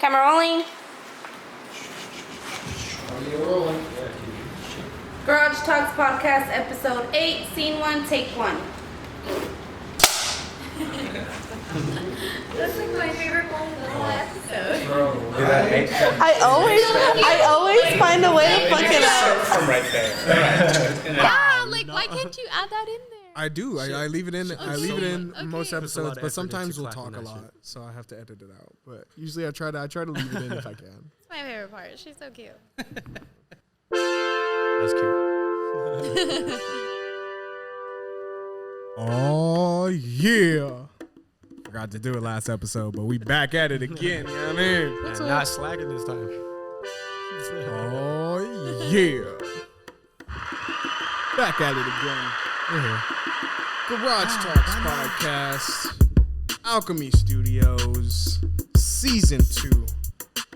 Camera rolling. Rolling. Garage Talks Podcast, Episode 8, Scene 1, Take 1. That's like my favorite one of the whole episode. I always find a way to fuck it up. From right there. Yeah, like why can't you add that in there? I do. I leave it in. I leave it in Okay. most There's episodes, but sometimes we'll talk a lot, so I have to edit it out. But usually I try to leave it in if I can. It's my favorite part. She's so cute. That's cute. Oh yeah! Forgot to do it last episode, but we back at it again. You know what I mean? And not slacking this time. Oh yeah! Back at it again. We're here. Garage Talks Podcast, Alchemy Studios, Season 2,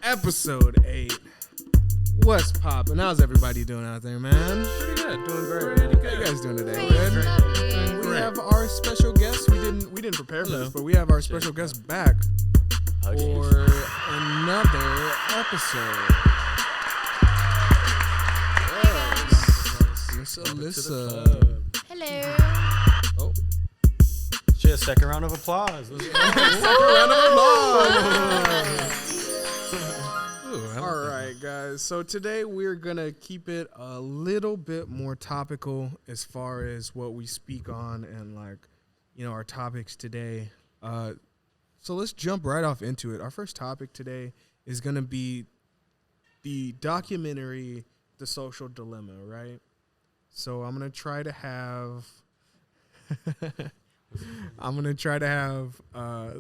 Episode 8. What's poppin'? How's everybody doing out there, man? Pretty good. Doing great. How you guys doing today? Good? Lovely. We have our special guest. We didn't prepare for this, but we have our special guest back for another episode. Yes, Miss Elissa. Hello. Oh, Shit, second round of applause. Let's go. round of applause. All right, guys. So today we're gonna keep it a little bit more topical as far as what we speak on and our topics today. So let's jump right off into it. Our first topic today is gonna be the documentary, The Social Dilemma, right? So I'm gonna try to have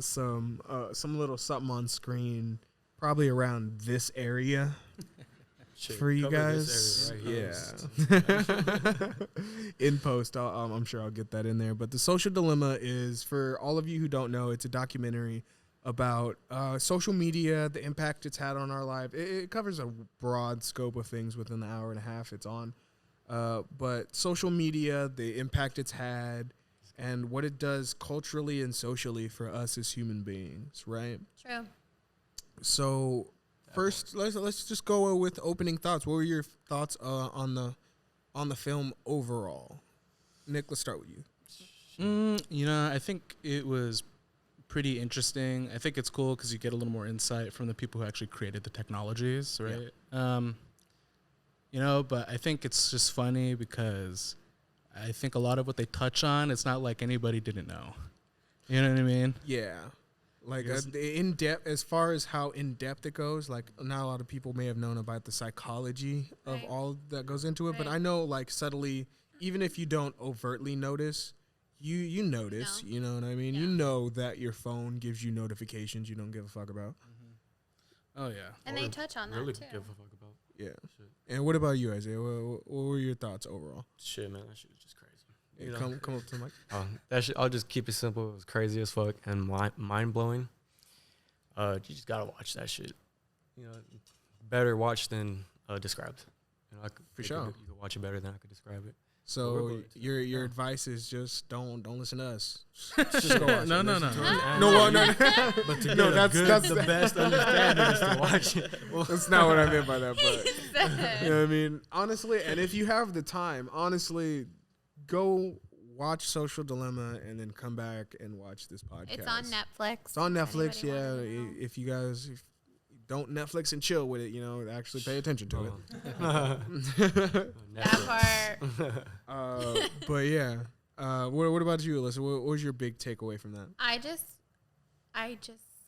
some little something on screen, probably around this area for you guys. Right here. Yeah. In post, I'm sure I'll get that in there. But The Social Dilemma is, for all of you who don't know, it's a documentary about social media, the impact it's had on our life. It covers a broad scope of things within the hour and a half it's on. But social media, the impact it's had, and what it does culturally and socially for us as human beings, right? True. So first, let's just go with opening thoughts. What were your thoughts on the film overall? Nick, let's start with you. I think it was pretty interesting. I think it's cool because you get a little more insight from the people who actually created the technologies, right? Yeah. But I think it's just funny because I think a lot of what they touch on, it's not like anybody didn't know. You know what I mean? Yeah. Like in depth, as far as how in depth it goes, like not a lot of people may have known about the psychology of all that goes into it, but I know like subtly, even if you don't overtly notice, you notice, you know what I mean? Yeah. You know that your phone gives you notifications you don't give a fuck about. Mm-hmm. Oh, yeah. And they touch on that, really too. give a fuck about. Yeah. Shit. And what about you, Isaiah? What were your thoughts overall? Shit, man, that shit was just crazy. Yeah, You know? come up to the mic. That shit, I'll just keep it simple. It was crazy as fuck and mind blowing. You just gotta watch that shit. You know, better watch than described. You know, For sure. You could watch it better than I could describe it. So your advice is just don't listen to us. Just go watch No. it. No. But to No, get that's the best understanding is to watch it. That's not what I meant by that, but you know what I mean? Honestly, and if you have the time, honestly, go watch Social Dilemma and then come back and watch this podcast. It's on Netflix. It's on Netflix, Anybody yeah. wanna know? If you guys don't Netflix and chill with it, actually pay attention to it. That part. But yeah. What about you, Elissa? What was your big takeaway from that? I just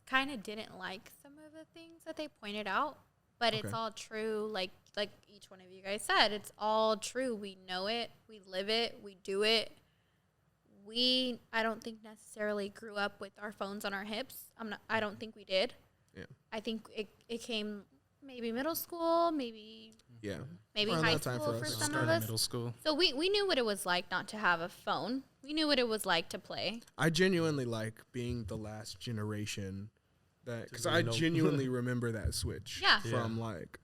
kind of didn't like some of the things that they pointed out, but it's all true. Like each one of you guys said, it's all true. We know it, we live it, we do it. I don't think necessarily grew up with our phones on our hips. I don't think we did. Yeah. I think it came maybe middle school, maybe Around high that time school for for us. some Started of us. middle school. So we knew what it was like not to have a phone. We knew what it was like to play. I genuinely like being the last generation that, because I know. genuinely remember that switch Yeah. from like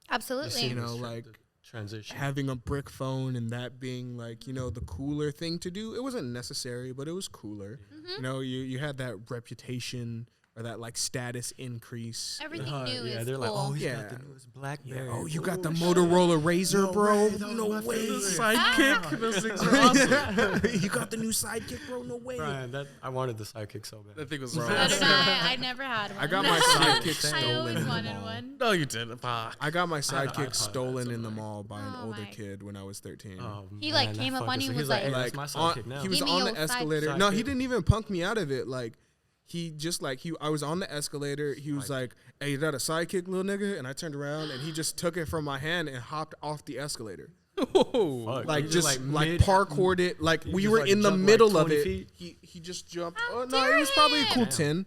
Absolutely. You know, like transition. having a brick phone and that being like, you know, the cooler thing to do. It wasn't necessary, but it was cooler. You know, you had that reputation or that like status increase. Everything new yeah, is they're like, cool. oh, you Yeah. got the newest BlackBerry. Oh, you got the Motorola Razor, bro? No way. Sidekick. Those things are awesome. You got the new Sidekick, bro? No way. Brian, I wanted the sidekick so bad. That thing was Bro. So did I never had one. I got my Sidekick I stolen always in the wanted mall. one. No, you didn't. Fuck. I got my I had an Sidekick iPod, stolen that's in the annoying. mall by an Oh older my. kid when I was 13. Oh, He, like, man, came that up on fucker- you so was he's like- hey, Like that's my on, sidekick now. he was Give me on your the escalator. sidekick. No, he didn't even punk me out of it. Like he just like I was on the escalator. He was like, "Hey, is that a sidekick, little nigga?" And I turned around and he just took it from my hand and hopped off the escalator. Whoa. Fuck. Like You just like mid- parkoured it. Like you we just, were like, in the jumped, like, middle of 20 it. feet? He just jumped. How Oh no, it was dare probably a cool him. 10.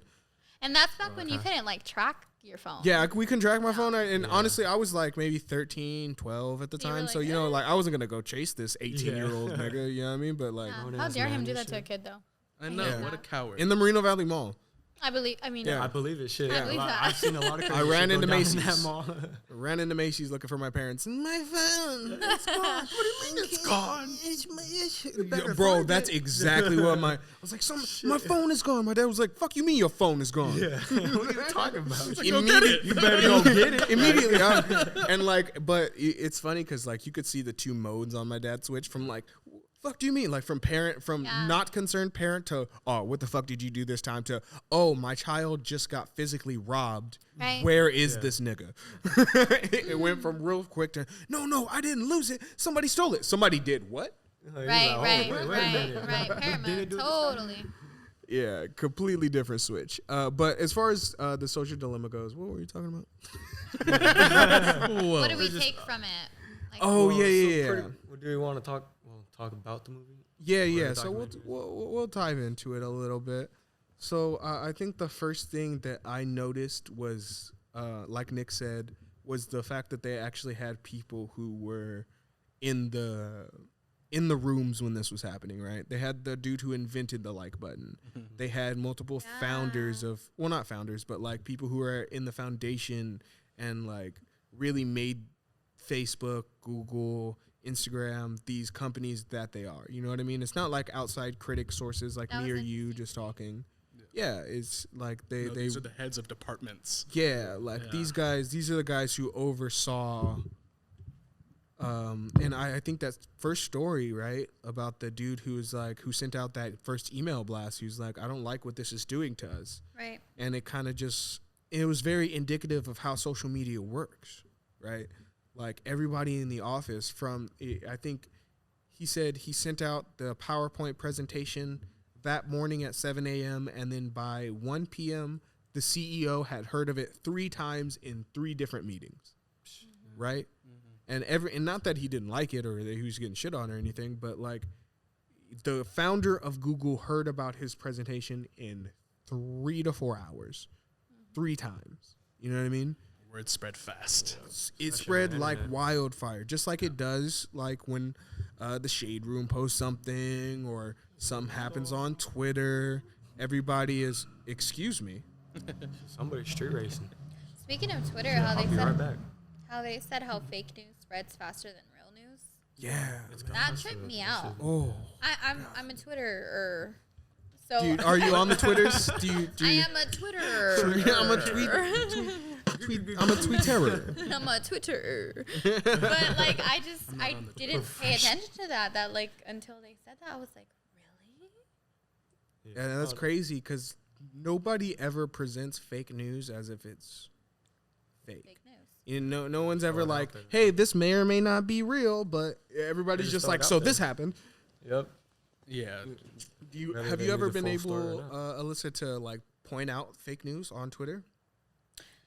And that's back when you couldn't like track your phone. Yeah, we can track my phone. And honestly, I was like maybe 13, 12 at the You were time. like, so, you know, like I wasn't going to go chase this 18-year-old Yeah. nigga, you know what I mean? But like Yeah. Grown How ass dare him man do and that to a shit. kid though? I know. hate What a that. coward. in the Moreno Valley Mall. I believe. I mean, Yeah. I believe it. Shit. I believe that. I've seen a lot of crazy I ran shit into go down in Macy's. that mall. Ran into Macy's looking for my parents. My phone. It's gone. What do you mean it's gone? Yeah, bro, that's exactly what I was like, my phone is gone. My dad was like, fuck you mean your phone is gone? Yeah. What are you talking about? Immediately, You better go get it. Immediately. And like, but it's funny because like you could see the two modes on my dad's switch from like, fuck do you mean? Like from Yeah. not concerned parent to, oh, what the fuck did you do this time to, oh, my child just got physically robbed. Right. Where is this nigga? It went from real quick to, no, I didn't lose it. Somebody stole it. Somebody did what? right. Didn't Paramount. do this Totally. Yeah, completely different switch. But as far as the social dilemma goes, what were you talking about? What do we take from it? Like, Oh, Well, yeah. Do we want to talk about the movie? Yeah. Or So documentary? we'll dive into it a little bit. So I think the first thing that I noticed was, like Nick said, was the fact that they actually had people who were in the rooms when this was happening. Right? They had the dude who invented the like button. They had multiple founders of, well, not founders, but like people who are in the foundation and like really made Facebook, Google, Instagram, these companies that they are. You know what I mean? It's not like outside critic sources like That me or was you just talking. Yeah, it's like they These are the heads of departments. yeah, like Yeah. these are the guys who oversaw and I think that first story, right, about the dude who was like who sent out that first email blast, who's like, I don't like what this is doing to us. right. And it kind of just it was very indicative of how social media works, right? Like everybody in the office I think he said he sent out the PowerPoint presentation that morning at 7 a.m. and then by 1 p.m. the CEO had heard of it 3 times in 3 different meetings, right? And not that he didn't like it or that he was getting shit on or anything, but like the founder of Google heard about his presentation in 3 to 4 hours, 3 times. You know what I mean? Word spread fast. It spread like wildfire, just like it does like when the Shade Room posts something or something happens on Twitter. Everybody is, excuse me. Somebody street racing. Speaking of Twitter, how I'll they be said right back. how fake news spreads faster than real news. Yeah. That tripped me out. Oh, I'm a Twitterer. So dude, are you on the Twitters? Do you? I am a Twitterer. I'm a I'm a tweeterer. I'm a Twitter. But like I didn't pay attention to that like until they said that. I was like, really? Yeah, that's crazy because nobody ever presents fake news as if it's fake. Fake news. You know, no one's ever Throw it out like, there. hey, this may or may not be real, but everybody's just just throw it like, out so there. this happened. Yep. Yeah. Do you Whether have they you ever knew the been full story able, or Elissa, to like point out fake news on Twitter?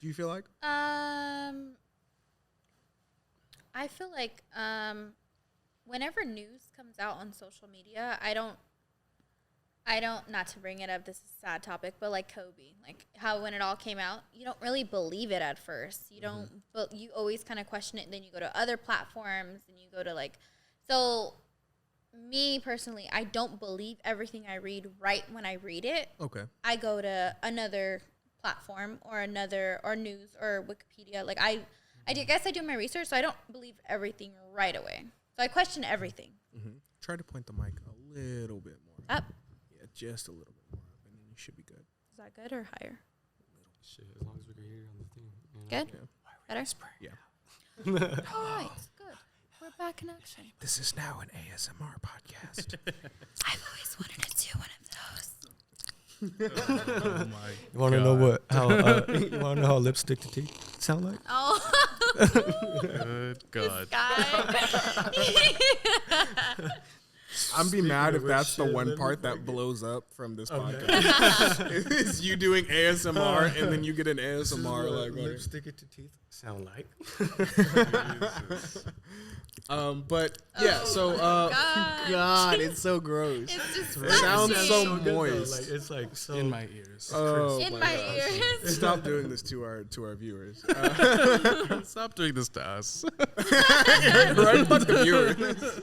Do you feel like? I feel like whenever news comes out on social media, I don't, not to bring it up, this is a sad topic, but like Kobe, like how when it all came out, you don't really believe it at first. You don't, but you always kind of question it. And then you go to other platforms and you go to like, so me personally, I don't believe everything I read right when I read it. Okay. I go to another platform or news or Wikipedia. Like I guess I do my research, so I don't believe everything right away. So I question everything. Mm-hmm. Try to point the mic a little bit more. Up. Yeah, just a little bit more up, and then you should be good. Is that good or higher? Shit, as long as we can hear you on the thing. You know? Good? Yeah. Better? Yeah. All right, good. We're back in action. This is now an ASMR podcast. I've always wanted to do one of those. Oh my! You want to know what? How? You want to know how lipstick to teeth sound like? Oh, Good God! guy. I'm be mad if that's the one part that blows up from this podcast. Is you doing ASMR and then you get an ASMR like lipstick to teeth sound like. But yeah, so God. it's so gross. It's just It sounds so good, though. moist. Like, it's like so In my ears. Oh in my gosh. ears. Stop doing this to our viewers. Stop doing this to us. Right about the viewers.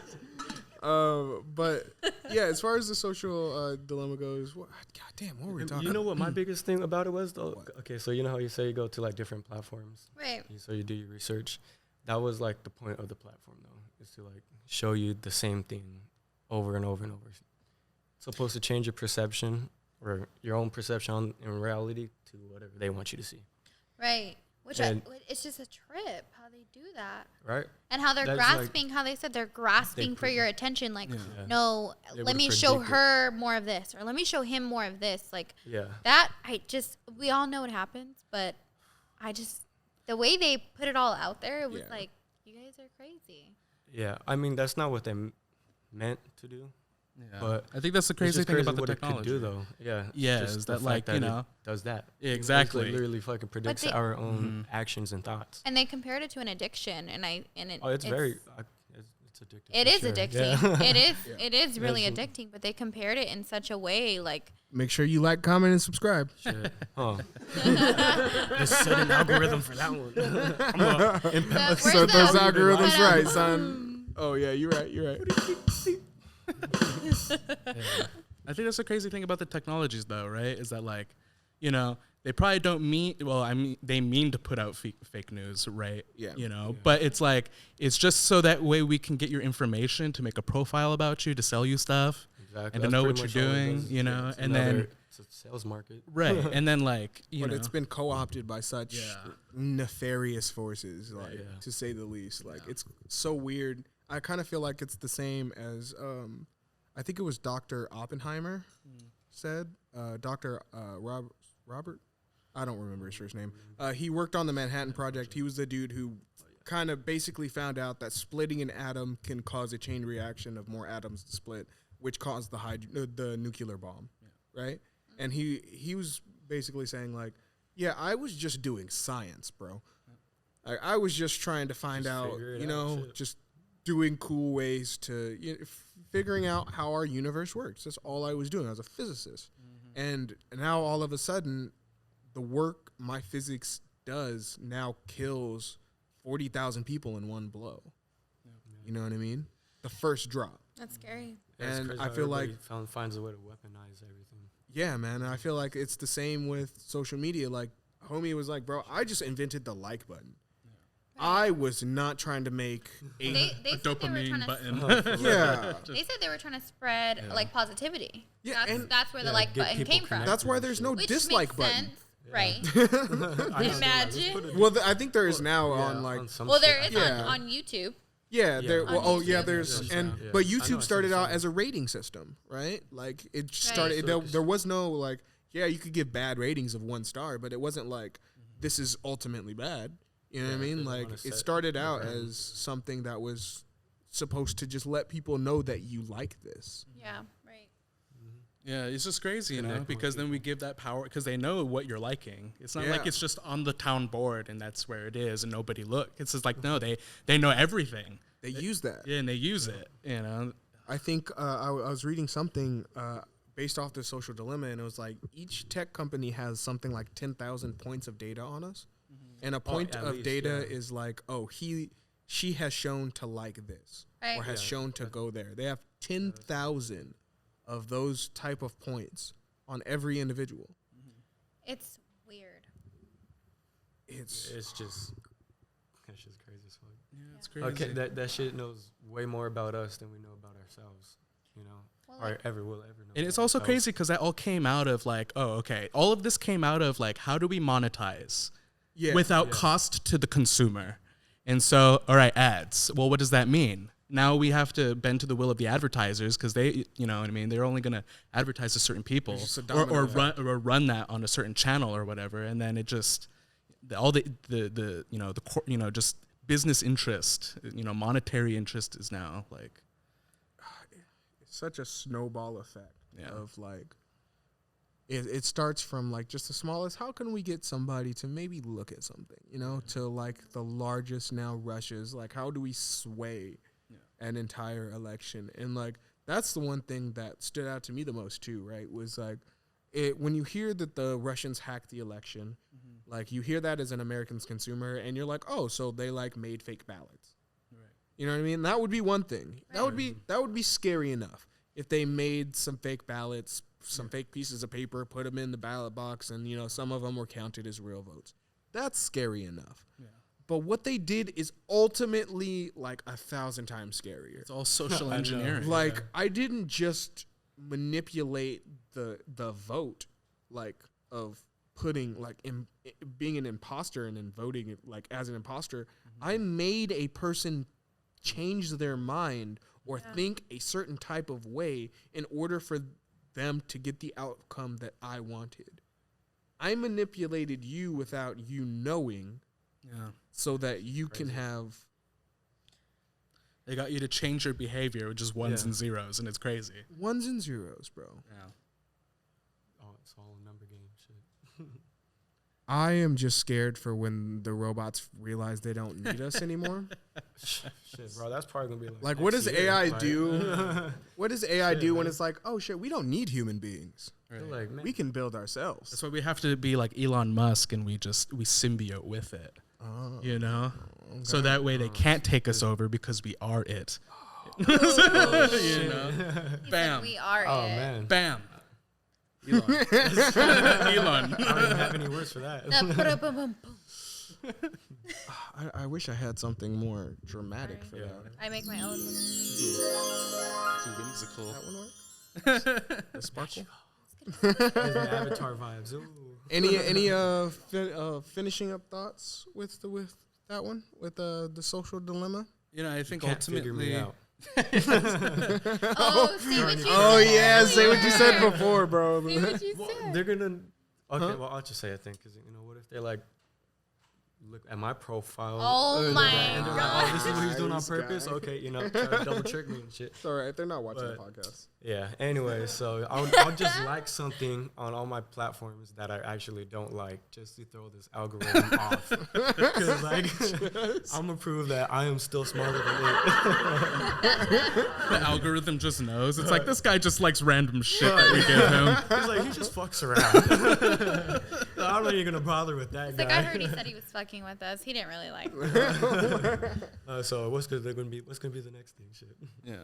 But yeah, as far as the social dilemma goes, God damn, what were we talking? You know what my biggest thing about it was though? Okay, so you know how you say you go to like different platforms, Right. so you do your research. That was like the point of the platform though, is to like show you the same thing over and over and over. It's supposed to change your perception or your own perception in reality to whatever they want you to see. Right. It's just a trip how they do that. Right? And how they're That's grasping, how they said they're grasping for your attention. Like, no, They let me would show predict it. her more of this, or let me show him more of this. Like, Yeah. that, we all know what happens, but the way they put it all out there, it was like, you guys are crazy. Yeah. I mean, that's not what they meant to do. Yeah. But I think that's the crazy thing about the what technology. it could do, though. Yeah. Yeah, Just is the that fact like, you know, it does that. Yeah, exactly. It literally fucking predicts they- our own actions and thoughts. And they compared it to an addiction, It's very it's addictive. It for is sure. addicting. Yeah. It is. It is really Yes. addicting. But they compared it in such a way, like, Make sure you like, comment, and subscribe. Shit. Huh. Just set an algorithm for that one. where's So the- those algorithms but, right, son. Oh yeah, you're right. You're right. I think that's the crazy thing about the technologies, though, right? Is that like, you know, they probably don't mean. Well, I mean, they mean to put out fake news, right? Yeah. You know, but it's like it's just so that way we can get your information to make a profile about you, to sell you stuff, Exactly. and to That's know pretty what you're much all it doing. is. You know, It's and then it's a sales market. right, and then like you But know, it's been co-opted by such Yeah. nefarious forces, like Yeah. to say the least. Like it's so weird. I kind of feel like it's the same as I think it was Dr. Oppenheimer said. Dr. Robert. I don't remember his first name. He worked on the Manhattan Project. He was the dude who kind of basically found out that splitting an atom can cause a chain reaction of more atoms to split, which caused the nuclear bomb, right? And he was basically saying like, yeah, I was just doing science, bro. I was just trying to find Just out, figure it you out, know, shit. just doing cool ways to figuring out how our universe works. That's all I was doing. I was a physicist. And now all of a sudden, the work my physics does now kills 40,000 people in one blow. You know what I mean? The first drop. that's scary. Yeah, it's And crazy I how feel like- everybody finds a way to weaponize everything. Yeah, man. I feel like it's the same with social media. Like, homie was like, bro, I just invented the like button. I was not trying to make They a said they were dopamine trying to. button. yeah. They said they were trying to spread like positivity. Yeah, and That's where the Yeah, like get button people came from. connected. That's why there's no Which dislike makes button. sense, right? I know, Imagine. let's put it- Well, I think there is now yeah, on like some Well, shit. there is Yeah. on YouTube. yeah, there. On Well, oh yeah, YouTube. there's Yeah, and yeah. but I know, I see YouTube what started you're out saying. as a rating system, right? Like it started. Right. There was no like, yeah, you could give bad ratings of 1 star, but it wasn't like this is ultimately bad. You know what I Yeah, mean? they Like wanna it set started the out brand. as something that was supposed to just let people know that you like this. Yeah, right. Yeah, it's just crazy, you know, Connect with because then we people. give that power because they know what you're liking. It's not Yeah. like it's just on the town board and that's where it is and nobody look. It's just like, no, they know everything. They use that. Yeah, and they use it, you know. I think I was reading something based off the Social Dilemma, and it was like each tech company has something like 10,000 points of data on us, and a point at of least, data yeah. is like, oh, she has shown to like this Right. or has Yeah. shown to go there. They have 10,000 of those type of points on every individual. It's weird. It's It's just that's just crazy as fuck. Yeah, it's crazy. Okay, that shit knows way more about us than we know about ourselves. You know, Well, or like- ever will ever know. And it's about also ourselves. crazy because that all came out of like, oh, okay, all of this came out of like, how do we monetize without Yeah. cost to the consumer? And so, all right, ads. Well, what does that mean? Now we have to bend to the will of the advertisers because they, you know what I mean? They're only going to advertise to certain people It's just a or domino run that on a certain channel or whatever. And then it just, all the just business interest, you know, monetary interest is now like, such a snowball effect Yeah. of like it starts from like just the smallest, how can we get somebody to maybe look at something, you know, to like the largest now rushes, like how do we sway an entire election? And like that's the one thing that stood out to me the most too, right, was like when you hear that the Russians hacked the election, like you hear that as an American consumer and you're like, oh, so they like made fake ballots. You know what I mean? That would be one thing. That would be scary enough if they made some fake ballots, some fake pieces of paper, put them in the ballot box, and you know some of them were counted as real votes. That's scary enough. Yeah. But what they did is ultimately like 1,000 times scarier. it's all social engineering. Like I didn't just manipulate the vote, like of putting like being an imposter and then voting like as an imposter. I made a person change their mind or think a certain type of way in order for them to get the outcome that I wanted. I manipulated you without you knowing, so that you can have. They got you to change your behavior with just ones Yeah. and zeros, and it's crazy. Ones and zeros, bro. Yeah. Oh, it's all a number game shit. I am just scared for when the robots realize they don't need us anymore. Shit, bro, that's probably gonna be Like, next what does year, AI like- do? What does AI Shit, do when man. it's like, oh shit, we don't need human beings. Right. Like, man, We can build ourselves. That's why we have to be like Elon Musk and we symbiote with it, Oh, you know? So okay. that way they can't take us over because we are it. You know? He Bam. said we are oh it. man, Bam. Elon. Elon. I don't even have any words for that. I wish I had something more dramatic for Sorry. that. I make my own. It's whimsical. That one work? The sparkle. There's the Avatar vibes. Ooh. Any finishing up thoughts with that one with the social dilemma? You know, I think Can't figure me ultimately out. Oh, see what you Oh said yeah, say what you earlier. said before, bro. See what you Well, said. they're gonna. Okay, Huh? well, I'll just say a thing because you know what if they like look at my profile. Oh and my they're like, oh, this is what he's doing on This purpose. guy. Okay, you know, try to double trick me and shit. It's all right. They're not watching the But- podcast. Yeah. Anyway, so I'll just like something on all my platforms that I actually don't like, just to throw this algorithm off. Because like, I'm gonna prove that I am still smarter than it. the algorithm just knows. It's like this guy just likes random shit that we give him. He's like, he just fucks around. So I'm not even gonna bother with that It's guy. like I heard he said he was fucking with us. He didn't really like us. So what's gonna be the next thing? Shit. Yeah.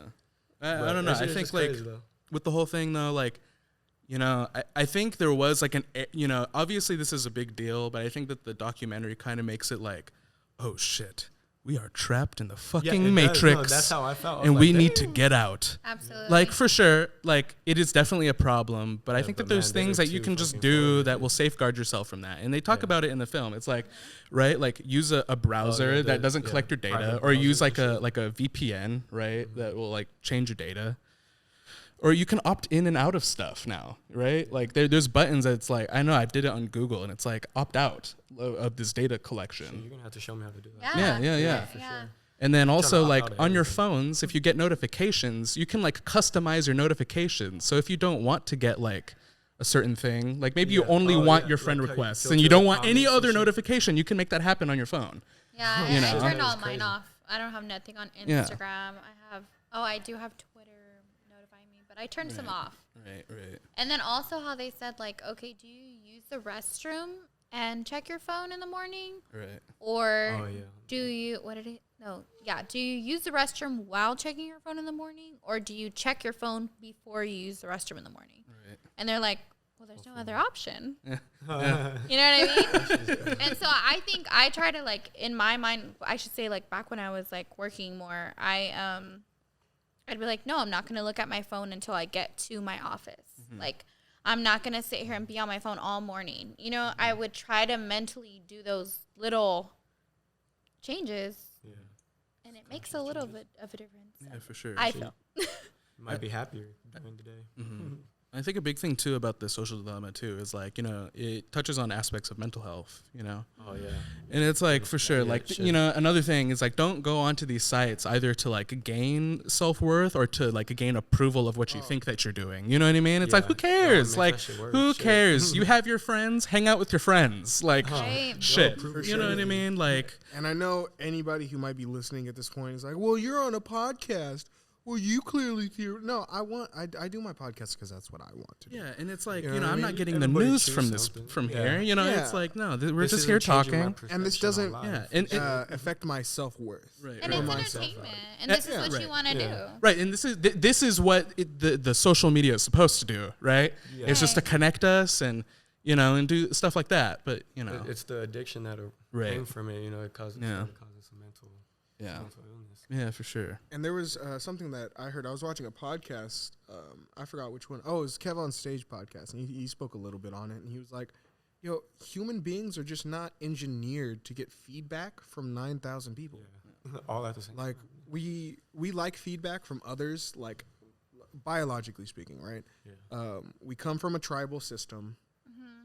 But I don't know. that I shit is think just like crazy, though. with the whole thing though, like, you know, I think there was like you know, obviously this is a big deal, but I think that the documentary kind of makes it like, oh shit, we are trapped in the fucking it does. matrix. No, that's how I felt. I was and like, we need to damn. get out. Absolutely. Like for sure, like it is definitely a problem, but I Yeah, think but that there's man, things they're that you too can just fucking do forward that with will it. safeguard yourself from that. And they talk Yeah. about it in the film. It's like, right, like use a browser yeah, that doesn't collect your private data, or use browsers like and a VPN, right, Mm-hmm. that will like change your data. Or you can opt in and out of stuff now, right? Like there's buttons that's like, I know I did it on Google, and it's like opt out of this data Shit, collection. you're gonna have to show me how to do that. Yeah, yeah, yeah. For yeah. sure. And then also opt like out of on your everything. phones, if you get notifications, you can like customize your notifications. So if you don't want to get like a certain thing, like maybe you Yeah. only Oh, want yeah. your friend Like how you requests and filter you don't the want any comments and other shit. notification, you can make that happen on your phone. Yeah, You I know. turned That all was mine crazy. off. I don't have nothing on Yeah. Instagram. I do have Twitter notifying me, but I turned some off. Right. And then also how they said like, okay, do you use the restroom and check your phone in the morning? Right. Or Oh, yeah. do you, do you use the restroom while checking your phone in the morning? Or do you check your phone before you use the restroom in the morning? Right. And they're like, well, there's no other option. Yeah. You know what I mean? And so I think I try to like, in my mind, I should say like back when I was like working more, I'd be like, no, I'm not going to look at my phone until I get to my office. Like, I'm not going to sit here and be on my phone all morning. You know, I would try to mentally do those little changes, Yeah. and it makes a little bit of a difference. Yeah, for sure. I feel. You might be happier during the day. Mm-hmm. I think a big thing too about the social dilemma too is like, you know, it touches on aspects of mental health, you know. Oh yeah. And it's like for sure, Yeah, like shit. you know, another thing is like don't go onto these sites either to like gain self-worth or to like gain approval of what you think that you're doing. You know what I mean? It's like Yeah. who cares? makes Like that shit worse. who Shit. cares? You have your friends, hang out with your friends. Like Right. shit. For You know what I mean? Like And I know anybody who might be listening at this point is like, well, you're on a podcast. Well, you clearly hear. No, I do my podcast because that's what I want to do. yeah, and it's like, You you know know, what I I'm mean? not getting Everybody the news choose from this something. from Yeah. here. You know, Yeah. it's like no, we're This just isn't here changing my talking. And this perception on doesn't- life. Yeah, and Affect my self-worth. right, And right. it's myself, entertainment. And this is Yeah, what right. you want to Yeah. do. Right, and this is what the social media is supposed to do, right? Yeah. It's just to Right. connect us and you know and do stuff like that. But you know, It's the addiction that Right. came from it. You know, it causes Yeah. some mental yeah, illness. yeah, for sure. And there was something that I heard. I was watching a podcast. I forgot which one. Oh, it was Kev on Stage podcast, and he spoke a little bit on it. And he was like, "Yo, human beings are just not engineered to get feedback from 9,000 people. Yeah. All at the same Like time. we like feedback from others, like biologically speaking, right? Yeah. We come from a tribal system,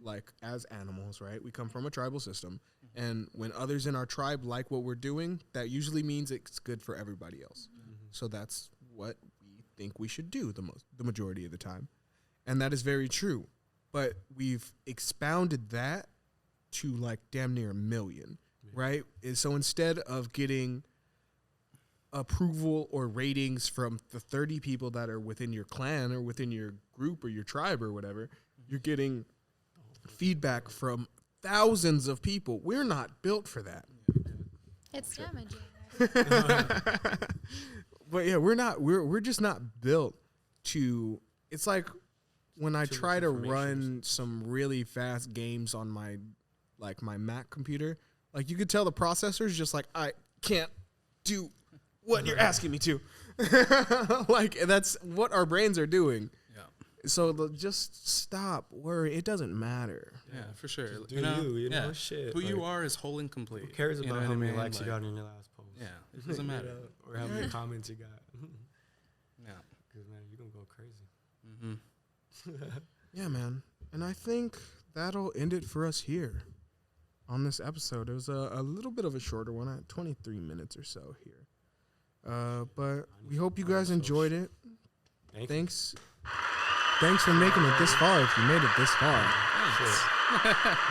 like as animals, right? We come from a tribal system, and when others in our tribe like what we're doing, that usually means it's good for everybody else. So that's what we think we should do the majority of the time, and that is very true. But we've expounded that to like damn near 1 million, right? And so instead of getting approval or ratings from the 30 people that are within your clan or within your group or your tribe or whatever, you're getting feedback from thousands of people. We're not built for that. It's damaging. But yeah, we're just not built to. It's like when I Too try much to information or run some really fast games on my Mac computer, like you could tell the processor's just like, I can't do what you're asking me to. Like that's what our brains are doing. Yeah, So just stop worrying. It doesn't matter. yeah, for sure. Do you know, yeah. shit, Who you like, are is whole and complete. Who cares You know about what how I many mean? likes you Like, got in your last post? Yeah, it doesn't You matter. know, or how many comments you got. Yeah. Because man, you're gonna go crazy. Mm-hmm. Yeah, man. And I think that'll end it for us here on this episode. It was a little bit of a shorter one, at 23 minutes or so here. But we hope you guys enjoyed it. Thanks. Thanks for making it this far, if you made it this far.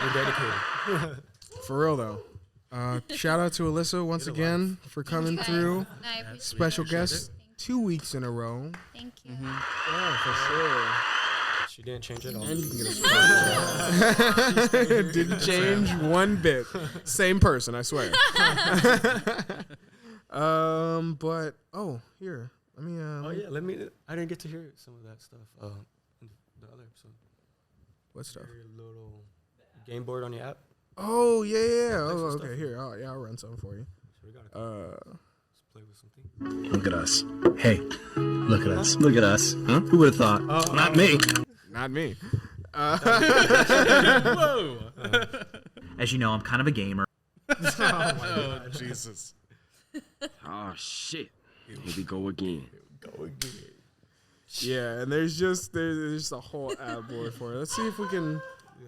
You're dedicated. For real, though. Shout out to Elissa once again for coming Guys, through. I appreciate Special it. guest, Thank 2 weeks in a row. Thank you. Yeah, for sure. She didn't change it all. And you can get a sponsor. Didn't change one bit. Same person, I swear. But here. Let me. Oh yeah, I didn't get to hear some of that stuff. In the other episode. What stuff? Your little game board on your app. Oh yeah. Oh, Extra okay. stuff. Here, I'll run some for you. So we gotta let's play with something. Look at us. Hey, look at us. Look at us. Huh? Who would have thought? Not me. Not me. Whoa! As you know, I'm kind of a gamer. Oh, Jesus. Oh shit! Here we go again. Yeah, and there's just a whole app board for it. Let's see if we can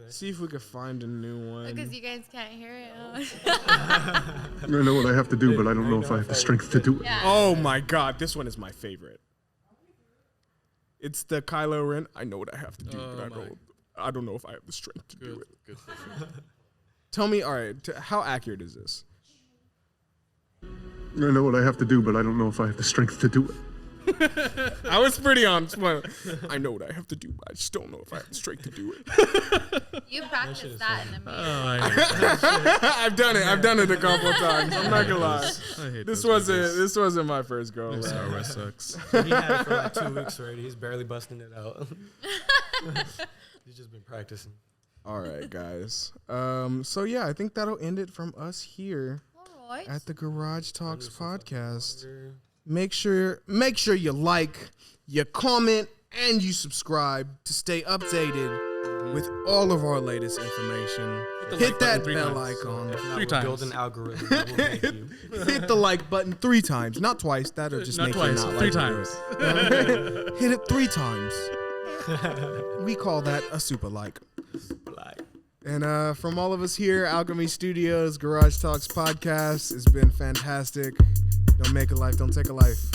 See if we can find a new one. Because you guys can't hear it. I know what I have to do, but I don't know if I have the strength to do it. Yeah. Oh my God, this one is my favorite. It's the Kylo Ren. I know what I have to do, but I don't know if I have the strength to do it. Good. Tell me, all right, how accurate is this? I know what I have to do, but I don't know if I have the strength to do it. I was pretty honest. I know what I have to do, but I just don't know if I have the strength to do it. You practiced that in a meeting. I've done it. I've done it a couple of times. I'm not gonna lie. I hate This those movies. wasn't my first go. Star Wars sucks. He had it for like 2 weeks already. He's barely busting it out. He's just been practicing. All right, guys. So yeah, I think that'll end it from us here All right. at the Garage Talks podcast. Make sure you like, you comment, and you subscribe to stay updated with all of our latest information. Hit that bell icon. If not, 3 times. Build an algorithm that will make you. Hit the like button 3 times, not twice. That'll just Not make twice, you not 3 like times. it. Hit it 3 times. We call that a super like. And from all of us here, Alchemy Studios, Garage Talks podcast, it's been fantastic. Don't make a life, don't take a life.